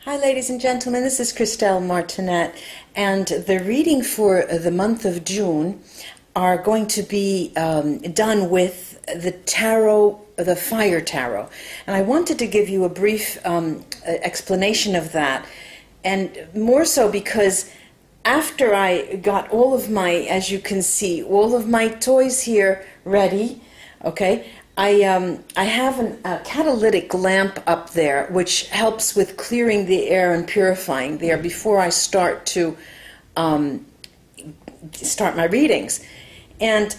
Hi ladies and gentlemen, this is Christelle Martinette, and the reading for the month of June are going to be done with the tarot, the fire tarot. And I wanted to give you a brief explanation of that, and more so because after I got all of my, as you can see, all of my toys here ready, okay, I have a catalytic lamp up there which helps with clearing the air and purifying the air before I start to start my readings. And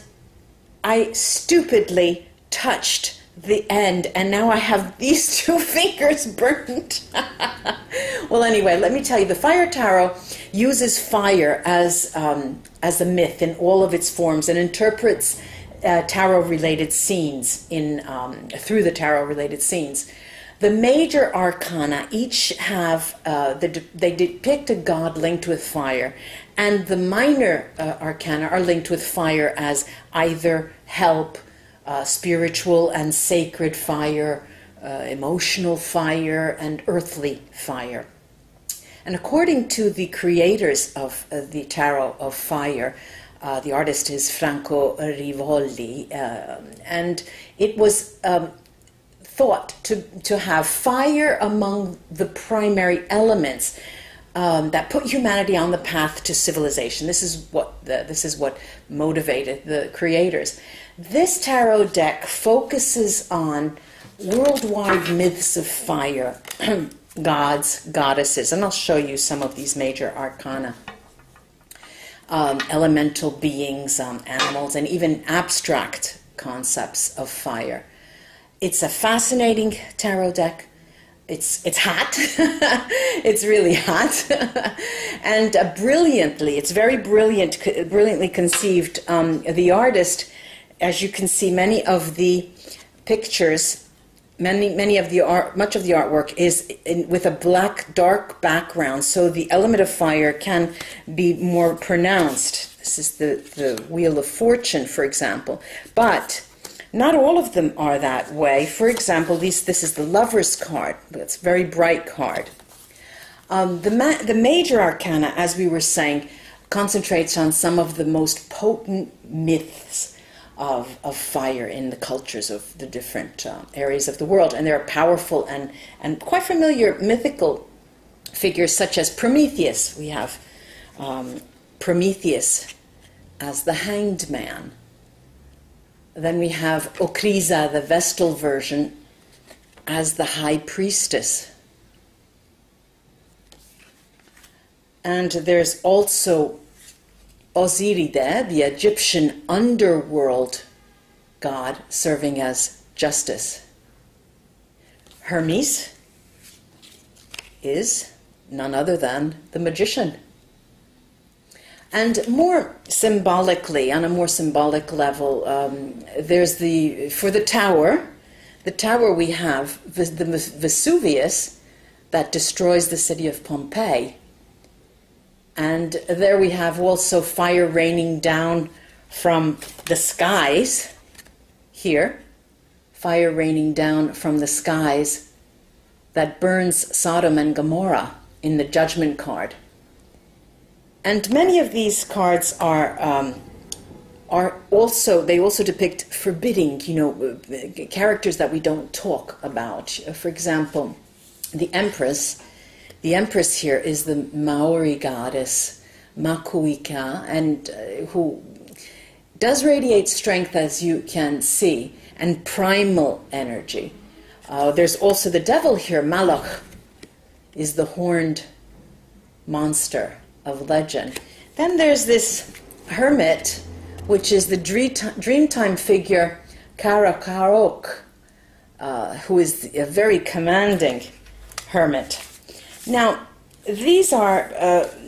I stupidly touched the end, and now I have these two fingers burnt. Well, anyway, let me tell you, the Fire Tarot uses fire as a myth in all of its forms and interprets tarot-related scenes through the tarot-related scenes. The major arcana each have they depict a god linked with fire, and the minor arcana are linked with fire as either help, spiritual and sacred fire, emotional fire, and earthly fire. And according to the creators of the tarot of fire, the artist is Franco Rivoli, and it was thought to have fire among the primary elements that put humanity on the path to civilization. This is what motivated the creators. This tarot deck focuses on worldwide myths of fire, gods, goddesses, and I'll show you some of these major arcana. Elemental beings, animals, and even abstract concepts of fire. It's a fascinating tarot deck. It's hot. It's really hot. And it's very brilliantly conceived. The artist, as you can see, many of the pictures, much of the artwork is with a black, dark background, so the element of fire can be more pronounced. This is the Wheel of Fortune, for example. But not all of them are that way. For example, this is the Lover's card. It's a very bright card. The major arcana, as we were saying, concentrates on some of the most potent myths of fire in the cultures of the different areas of the world. And there are powerful and quite familiar mythical figures such as Prometheus. We have Prometheus as the Hanged Man. Then we have Ocrisa, the Vestal version, as the High Priestess. And there's also Osiride, the Egyptian underworld god, serving as justice. Hermes is none other than the magician. And more symbolically, on a more symbolic level, there's for the tower we have the Vesuvius that destroys the city of Pompeii. And there we have also fire raining down from the skies. Here, fire raining down from the skies that burns Sodom and Gomorrah in the Judgment card. And many of these cards they also depict forbidding, characters that we don't talk about. For example, the Empress. The Empress here is the Maori goddess, Makuika, and who does radiate strength, as you can see, and primal energy. There's also the devil here. Malach is the horned monster of legend. Then there's this hermit, which is the Dreamtime figure, Karakarok, who is a very commanding hermit. Now, these are,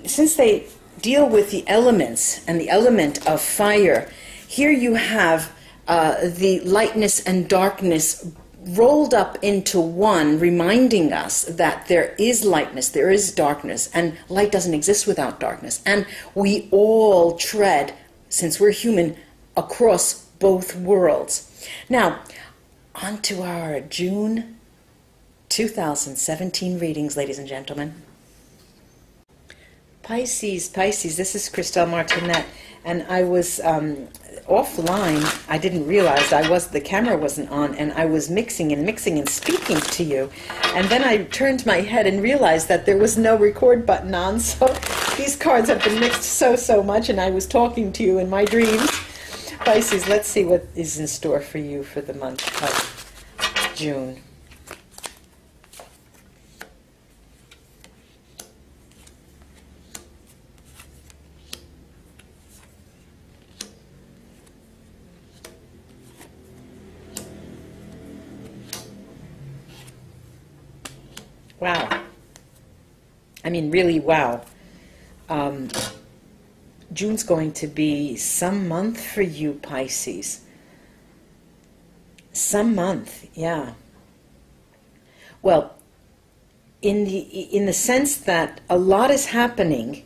since they deal with the elements and the element of fire, here you have the lightness and darkness rolled up into one, reminding us that there is lightness, there is darkness, and light doesn't exist without darkness. And we all tread, since we're human, across both worlds. Now, on to our June 2017 readings, ladies and gentlemen. Pisces, this is Christelle Martinette, and I was offline. I didn't realize the camera wasn't on, and I was mixing and speaking to you, and then I turned my head and realized that there was no record button on, so these cards have been mixed so much, and I was talking to you in my dreams. Pisces, let's see what is in store for you for the month of June. Wow. I mean, really, wow. June's going to be some month for you, Pisces. Some month, yeah. Well, in the sense that a lot is happening,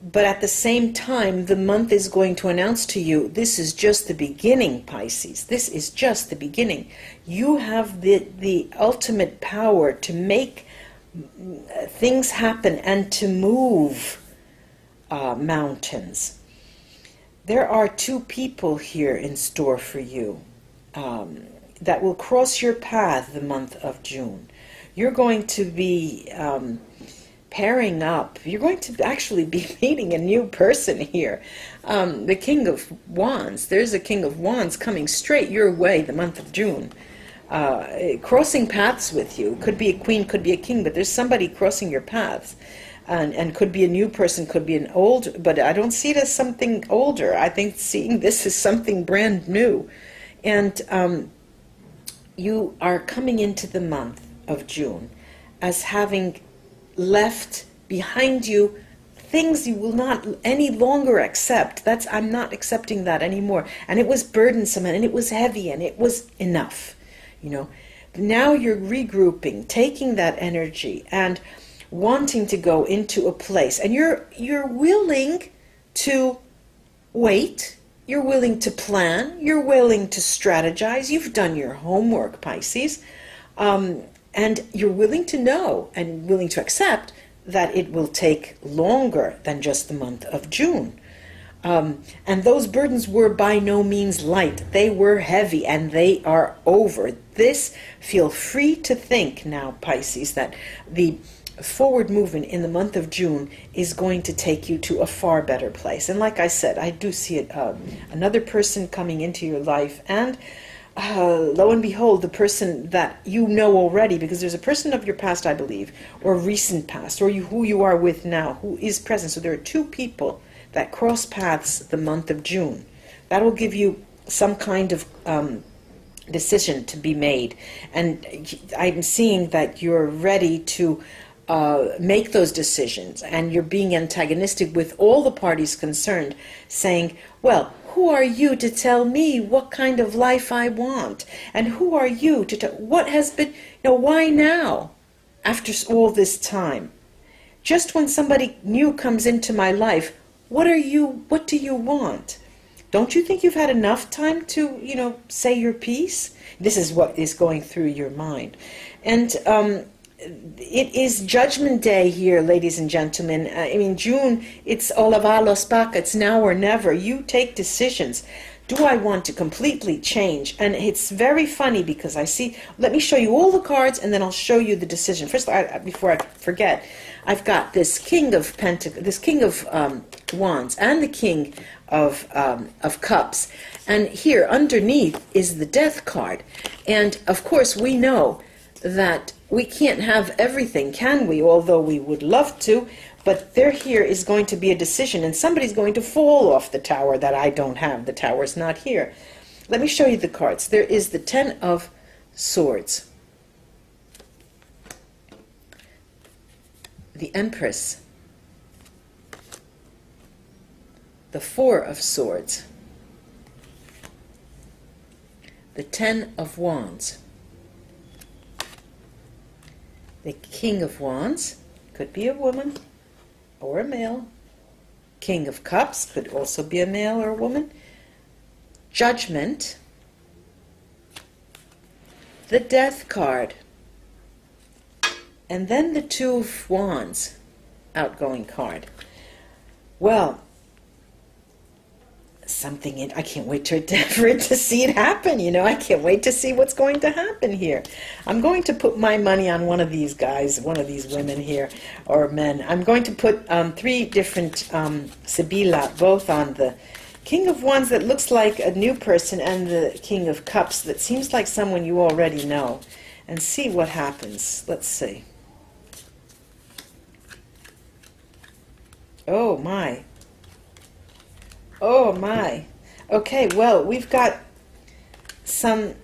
but at the same time, the month is going to announce to you, this is just the beginning, Pisces. This is just the beginning. You have the ultimate power to make things happen and to move mountains. There are two people here in store for you that will cross your path the month of June. You're going to be pairing up. You're going to actually be meeting a new person here. The King of Wands. There's a King of Wands coming straight your way the month of June. Crossing paths with you. Could be a queen, could be a king, but there's somebody crossing your paths. And could be a new person, could be an old, but I don't see it as something older. I think seeing this as something brand new. And you are coming into the month of June as having left behind you things you will not any longer accept. I'm not accepting that anymore. And it was burdensome, and it was heavy, and it was enough. You know, now you're regrouping, taking that energy and wanting to go into a place, and you're willing to wait, you're willing to plan, you're willing to strategize. You've done your homework, Pisces, and you're willing to know and willing to accept that it will take longer than just the month of June. And those burdens were by no means light. They were heavy, and they are over. Feel free to think now, Pisces, that the forward movement in the month of June is going to take you to a far better place. And like I said, I do see it, another person coming into your life, and lo and behold, the person that you know already, because there's a person of your past, I believe, or recent past, or who you are with now, who is present. So there are two people that cross paths the month of June. That will give you some kind of decision to be made. And I'm seeing that you're ready to make those decisions, and you're being antagonistic with all the parties concerned, saying, well, who are you to tell me what kind of life I want? And who are you to tell what has been, why now, after all this time? Just when somebody new comes into my life, what do you want? Don't you think you've had enough time to, say your piece? This is what is going through your mind. And it is Judgment Day here, ladies and gentlemen. I mean, June, it's Olavalos Paca, it's now or never. You take decisions. Do I want to completely change? And it's very funny because I see, let me show you all the cards, and then I'll show you the decision. First, before I forget, I've got this King of this King of Wands, and the King of Cups. And here, underneath, is the Death card. And, of course, we know that we can't have everything, can we? Although we would love to, but here is going to be a decision, and somebody's going to fall off the tower that I don't have. The tower's not here. Let me show you the cards. There is the Ten of Swords, the Empress, the Four of Swords, the Ten of Wands, the King of Wands, could be a woman or a male. King of Cups, could also be a male or a woman. Judgment, the Death card, And then the Two of Wands, outgoing card. Well, something in, I can't wait for it to see it happen, you know. I can't wait to see what's going to happen here. I'm going to put my money on one of these guys, one of these women here, or men. I'm going to put 3 different Sibilla, both on the King of Wands that looks like a new person, and the King of Cups that seems like someone you already know, and see what happens. Let's see. Oh my. Oh my. Okay, well, we've got some,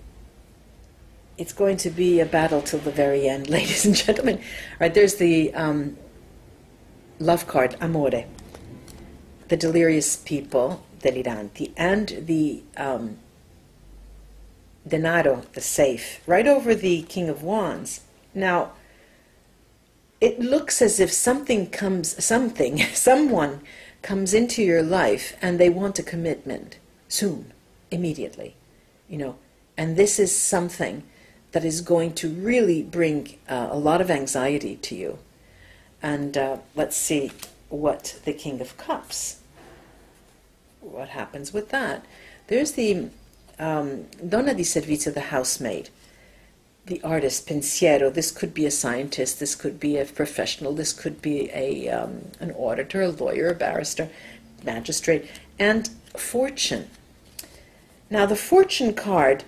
it's going to be a battle till the very end, ladies and gentlemen. All right, there's the love card, Amore, the delirious people, deliranti, and the denaro, the safe, right over the King of Wands. Now, it looks as if someone comes into your life and they want a commitment soon, immediately, you know, and this is something that is going to really bring a lot of anxiety to you. And let's see what the King of Cups, what happens with that. There's the donna di servizio, the housemaid, the artist, pensiero. This could be a scientist, this could be a professional, this could be an auditor, a lawyer, a barrister, magistrate, and fortune. Now the fortune card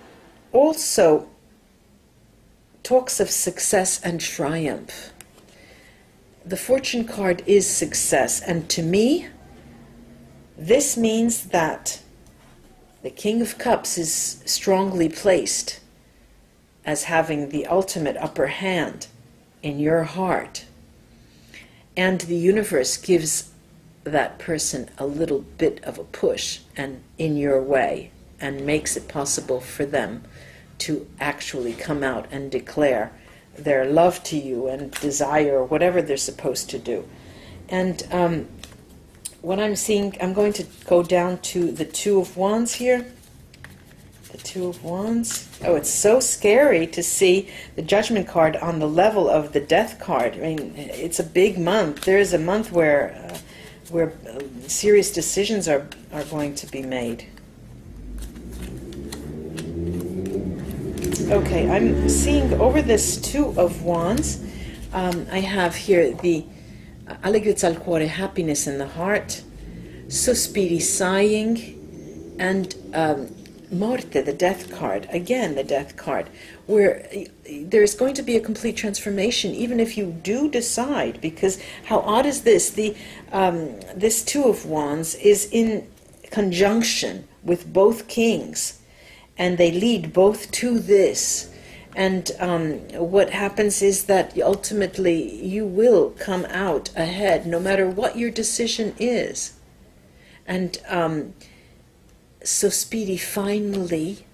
also talks of success and triumph. The fortune card is success, and to me, this means that the King of Cups is strongly placed as having the ultimate upper hand in your heart. And the universe gives that person a little bit of a push and in your way, and makes it possible for them to actually come out and declare their love to you and desire, or whatever they're supposed to do. And what I'm seeing, I'm going to go down to the Two of Wands here. The Two of Wands. Oh, it's so scary to see the Judgment card on the level of the Death card. I mean, it's a big month. There's a month where serious decisions are going to be made. Okay, I'm seeing over this Two of Wands, I have here the allegrezza al cuore, happiness in the heart, sospiri, sighing, and Morte, the Death card, again the Death card, where there's going to be a complete transformation, even if you do decide, because how odd is this? This Two of Wands is in conjunction with both kings, and they lead both to this. And what happens is that ultimately you will come out ahead, no matter what your decision is. And sospiri, finally.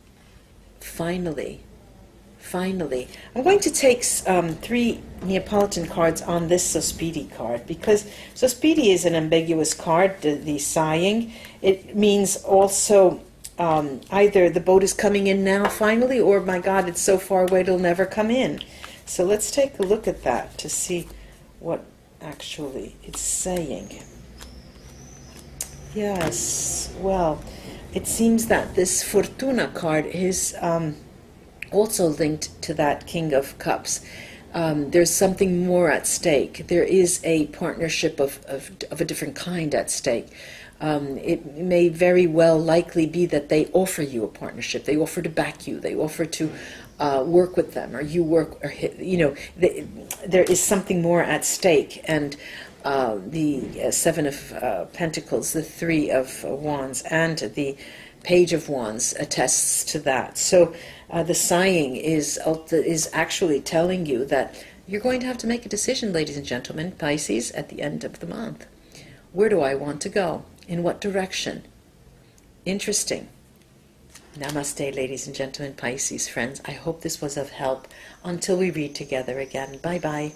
I'm going to take 3 Neapolitan cards on this sospiri card, because sospiri is an ambiguous card, the sighing. It means also either the boat is coming in now finally, or my God, it's so far away it'll never come in. So let's take a look at that to see what actually it's saying. Yes, well, it seems that this Fortuna card is also linked to that King of Cups. There's something more at stake. There is a partnership of a different kind at stake. It may very well likely be that they offer you a partnership. They offer to back you. They offer to work with them, or you work, or, you know, there is something more at stake. And the Seven of Pentacles, the Three of Wands, and the Page of Wands attests to that. So the sighing is actually telling you that you're going to have to make a decision, ladies and gentlemen, Pisces, at the end of the month. Where do I want to go? In what direction? Interesting. Namaste, ladies and gentlemen, Pisces friends. I hope this was of help. Until we read together again. Bye-bye.